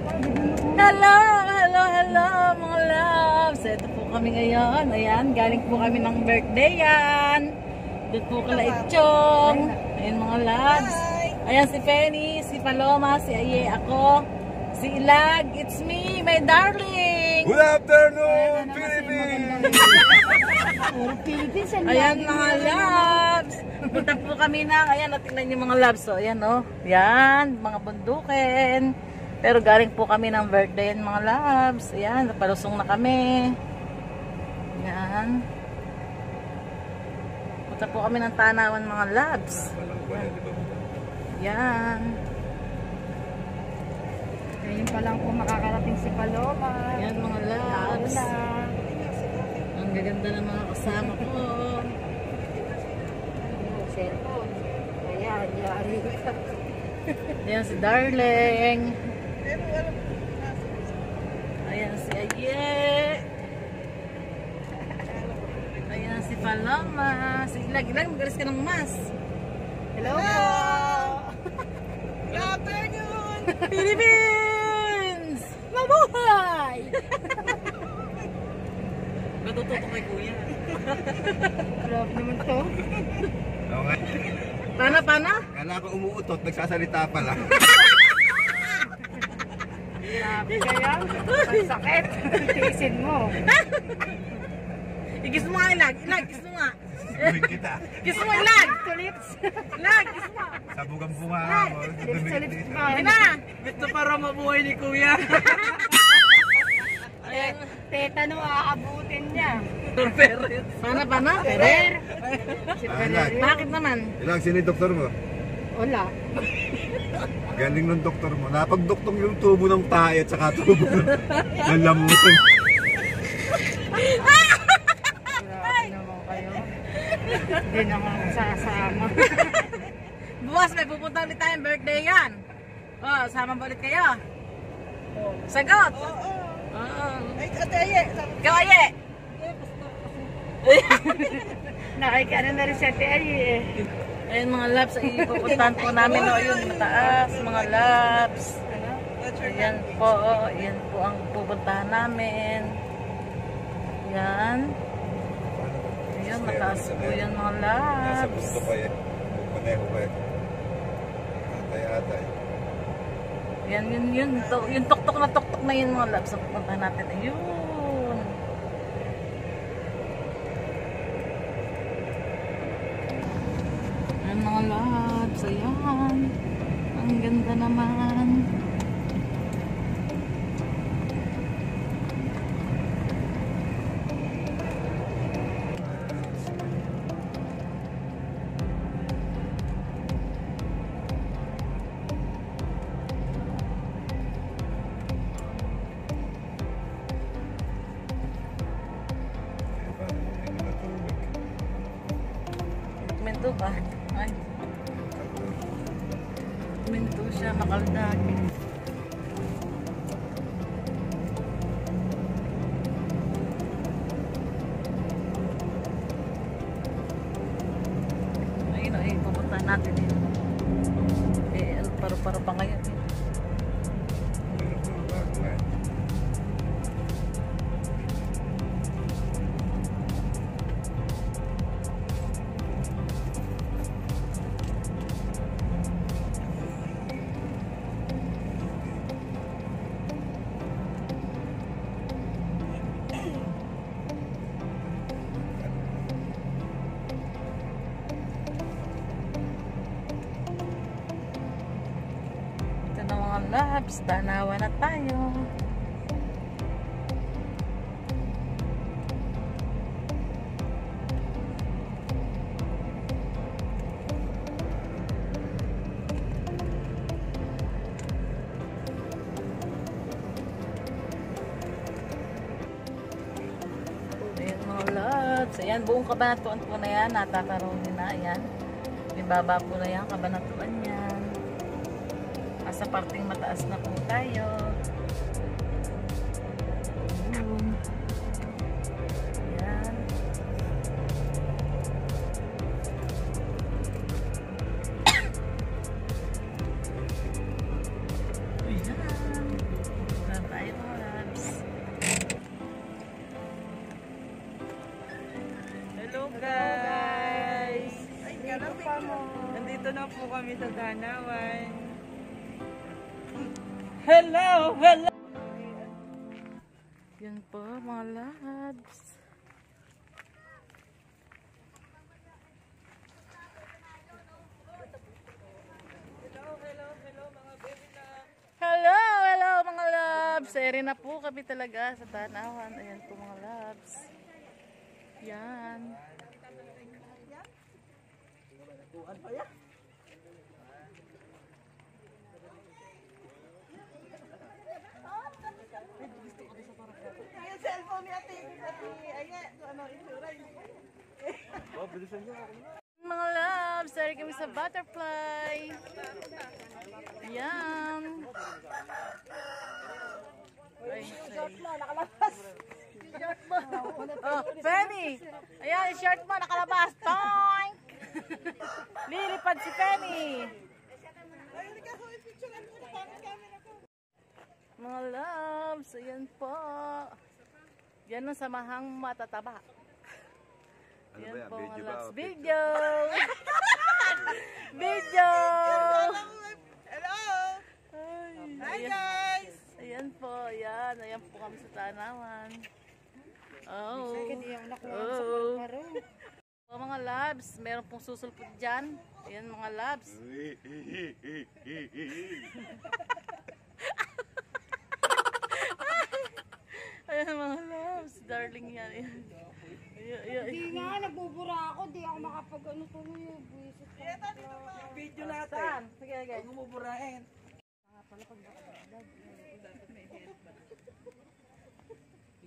Hello, hello, hello mga loves. Ito po kami ngayon. Ayan, galing po kami ng birthday yan. Doon po kala Itchong. Ayan mga loves. Ayan si Penny, si Paloma, si Aye, ako, si Ilag. It's me, my darling. Good afternoon, Philippines! Ayan mga loves. Punta po kami na. Ayan, natingnan niyo mga loves. So, ayan o. Yan, mga bundukin. Pero galing po kami ng birthday mga loves. Ayan, napalusong na kami. Ayan. Punta po kami ng Tanawan mga loves. Ayan. Ngayon pa lang po makakarating si Paloma. Ayan mga loves. Ang gaganda ng mga kasama ko. Cellphone. Ayan, yari ka. Ayan si Darling. Ayan si Aye. Ayan si Paloma. Si Ilag. Ilag, magalis ka ng mas. Hello po! Good afternoon! Philippines! Mabuhay! Matututo kay kuya. Grabe naman to. Okay. Pana? Kala ko umuutot, nagsasalita pa lang. Grabe kaya. Ang sakit. Tiisin mo. Ikis mo nga, Ilag. Ilag, kiss mo nga. Gawin kita. Kiss mo, Ilag. To lips. Ilag, kiss mo. Sabog ang bunga mo. Lips to lips pa. Hindi na. Ito para mabuhay ni Kuya. Ayan. Tetano aabutin niya. Pana? Perer? Ilag. Bakit naman? Ilag, sino yung doktor mo? Wala. Galing ng doktor mo. Napagdoktong yung tubo ng tae at saka tubo ng lamutin. Grabe naman kayo. Hindi naman sasama. Bukas may pupunta ulit tayong birthday yan. Oh, sama ba ulit kayo? Sagot? Oo. Ay, Ate Aye. Ikaw, Aye. Nakikano na rin si Ate Aye eh. Ayun mga labs, ipupuntahan po namin o yun, mataas, mga labs. Ayan po, yan po ang pupuntahan namin. Yan. Ayan, mataas po yan mga Nasa labs. gusto pa eh. Paneho pa eh. Atay-atay. Yan, yung tuktok na yun mga labs, ang pupuntahan natin. Ayun. Ayan mga labs, ayan. Ang ganda naman. Minto ba? Ay. Minto siya, makaldag. Ayun o, pupuntahan natin yun. Eh, paro-paro pa ngayon eh. Ito na mga labs, tanawa na tayo. Ayan mga labs, ayan buong kabanatuan po na yan, natataroon na yan. May baba po na yan, kabanatuan yan. Sa parting mataas na po tayo. Ayan. Ayan. guys! Nandito na po kami sa Danawan. Hello! Hello! Yan po mga labs. Hello mga labs. Eri na po kami talaga sa Tanawan. Ayan po mga labs. Yan. Yung cellphone ni ate, ayan, ano, insurance. Mga labs, eri kami sa butterfly. Yan. Ay, Short mo, nakalabas. Short mo. oh, Penny! Ayan, yung shirt mo nakalabas. Toink! Lilipad si Penny. Mga loves, ayan po. Yan ang samahang matataba. Ano Ayan ba yan? po mga Video ba? loves. O Video! Video! Hello! Ay, Hi ayan. guys! Ayan po, ayan. Ayan po kami sa Tanawan. Oh. Oh. Oh, mga labs, meron pong susulpot dyan. Ayan mga labs. Ayan mga labs, darling yan. Hindi nga, nagbubura ako. Di ako makapag-ano tuloy. Buisit ko. Video natin. Saan? Sige, sige. Huwag umuburahin.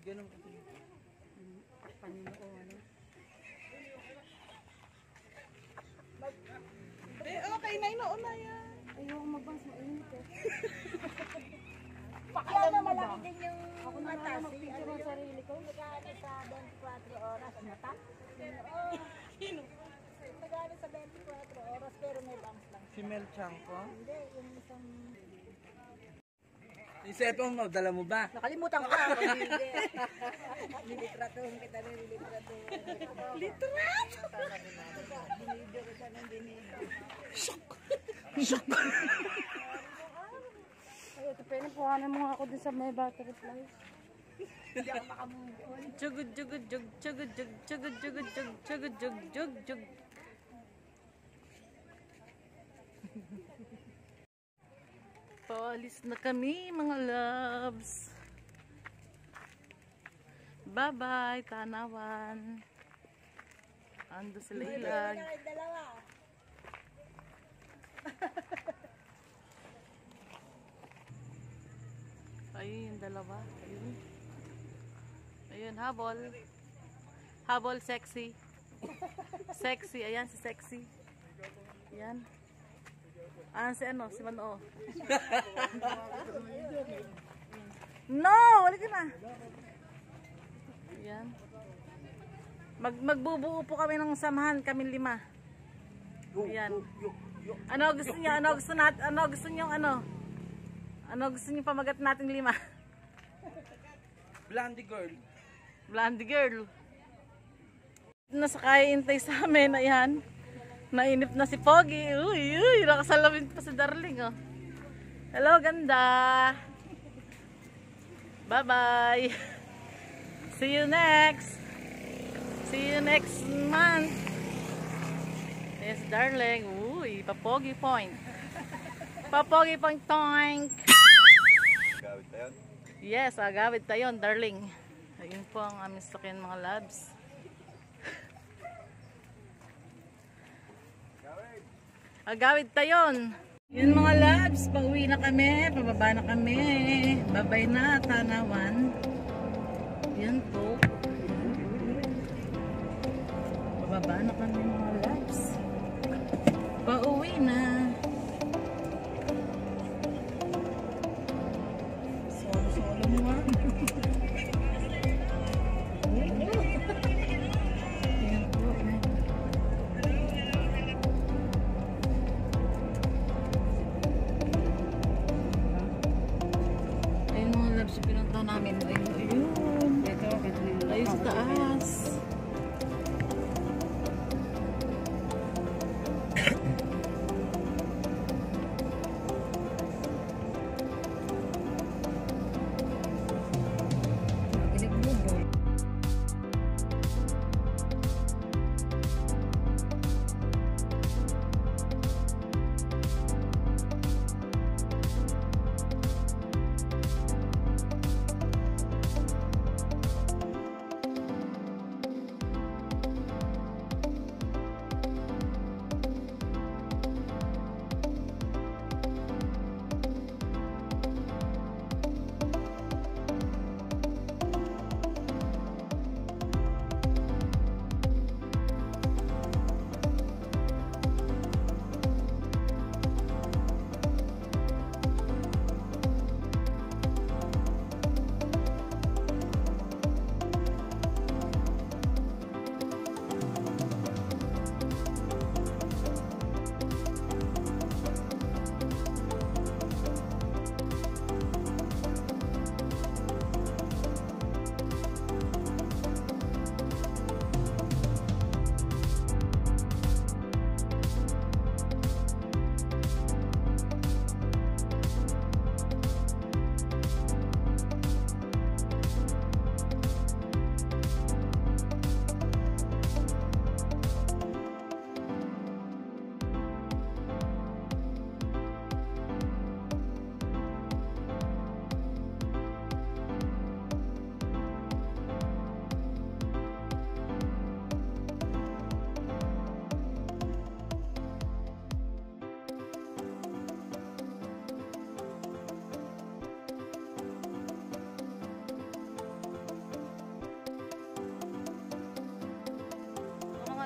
Ganun ko. Okay na, inuuna yan. Ayoko magbang sa init eh. Kaya na malaki din yung Ako na mata. lang mag-picture ng sarili ko. Nagano sa 24 oras mata? Oo. Nagano sa 24 oras pero may bangs lang. Si Mel Chanko. Hindi, yung isang... Yung cellphone mo, dala mo ba? Nakalimutan ko. Nilitratuhin kita, nilitratuhin. Litrato? Binidyo ko siya ng binidyo. Ay, ito pinapuhanan mo ako din sa may butterfly. Hindi ako makamove on. Chugud, chugud, jug, chugud, jug, chugud, chugud, jug, chugud, jug, jug, jug. Paalis na kami mga loves. Bye-bye, Tanawan. Ando sila ilag. Dalawa. Ayun yung dalawa. Ayun. Ayun, habol. Habol, sexy. Sexy. Ayan, si sexy. Ayan. Ah, si ano? Si Mano. No! Wala ka na. Ayan. Magbubuo po kami ng samahan. Kami 5. Ayan. Ano gusto niyo? Ano gusto natin? Ano gusto niyo? Ano gusto niyo pamagat nating 5? Blondie girl. Blondie girl. Nasakay intay sa amin. Ayan. Nainip na si Pogi. Uy, uy. Nakasalamin pa si Darling. Oh. Hello, ganda. Bye-bye. See you next. See you next month. Yes, darling. Uy, papogi point. Papogi point toink. Gawin tayo. Yes, agawid tayo, darling. Ayun po ang aming sakyan mga labs. Agawid tayo. Yun mga labs, pauwi na kami, pababa na kami. Babay na, Tanawan. Yan po. Pababa na kami mga labs. Pauwi na. Solo mo nga. Yan po. Ayun mga labs, pinunta namin. Ayun. Ayun sa taas.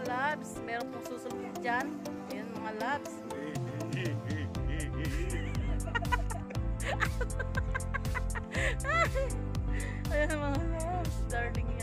loves. Meron pong susunod dyan. Ayan mga loves. Ayan mga loves. Darling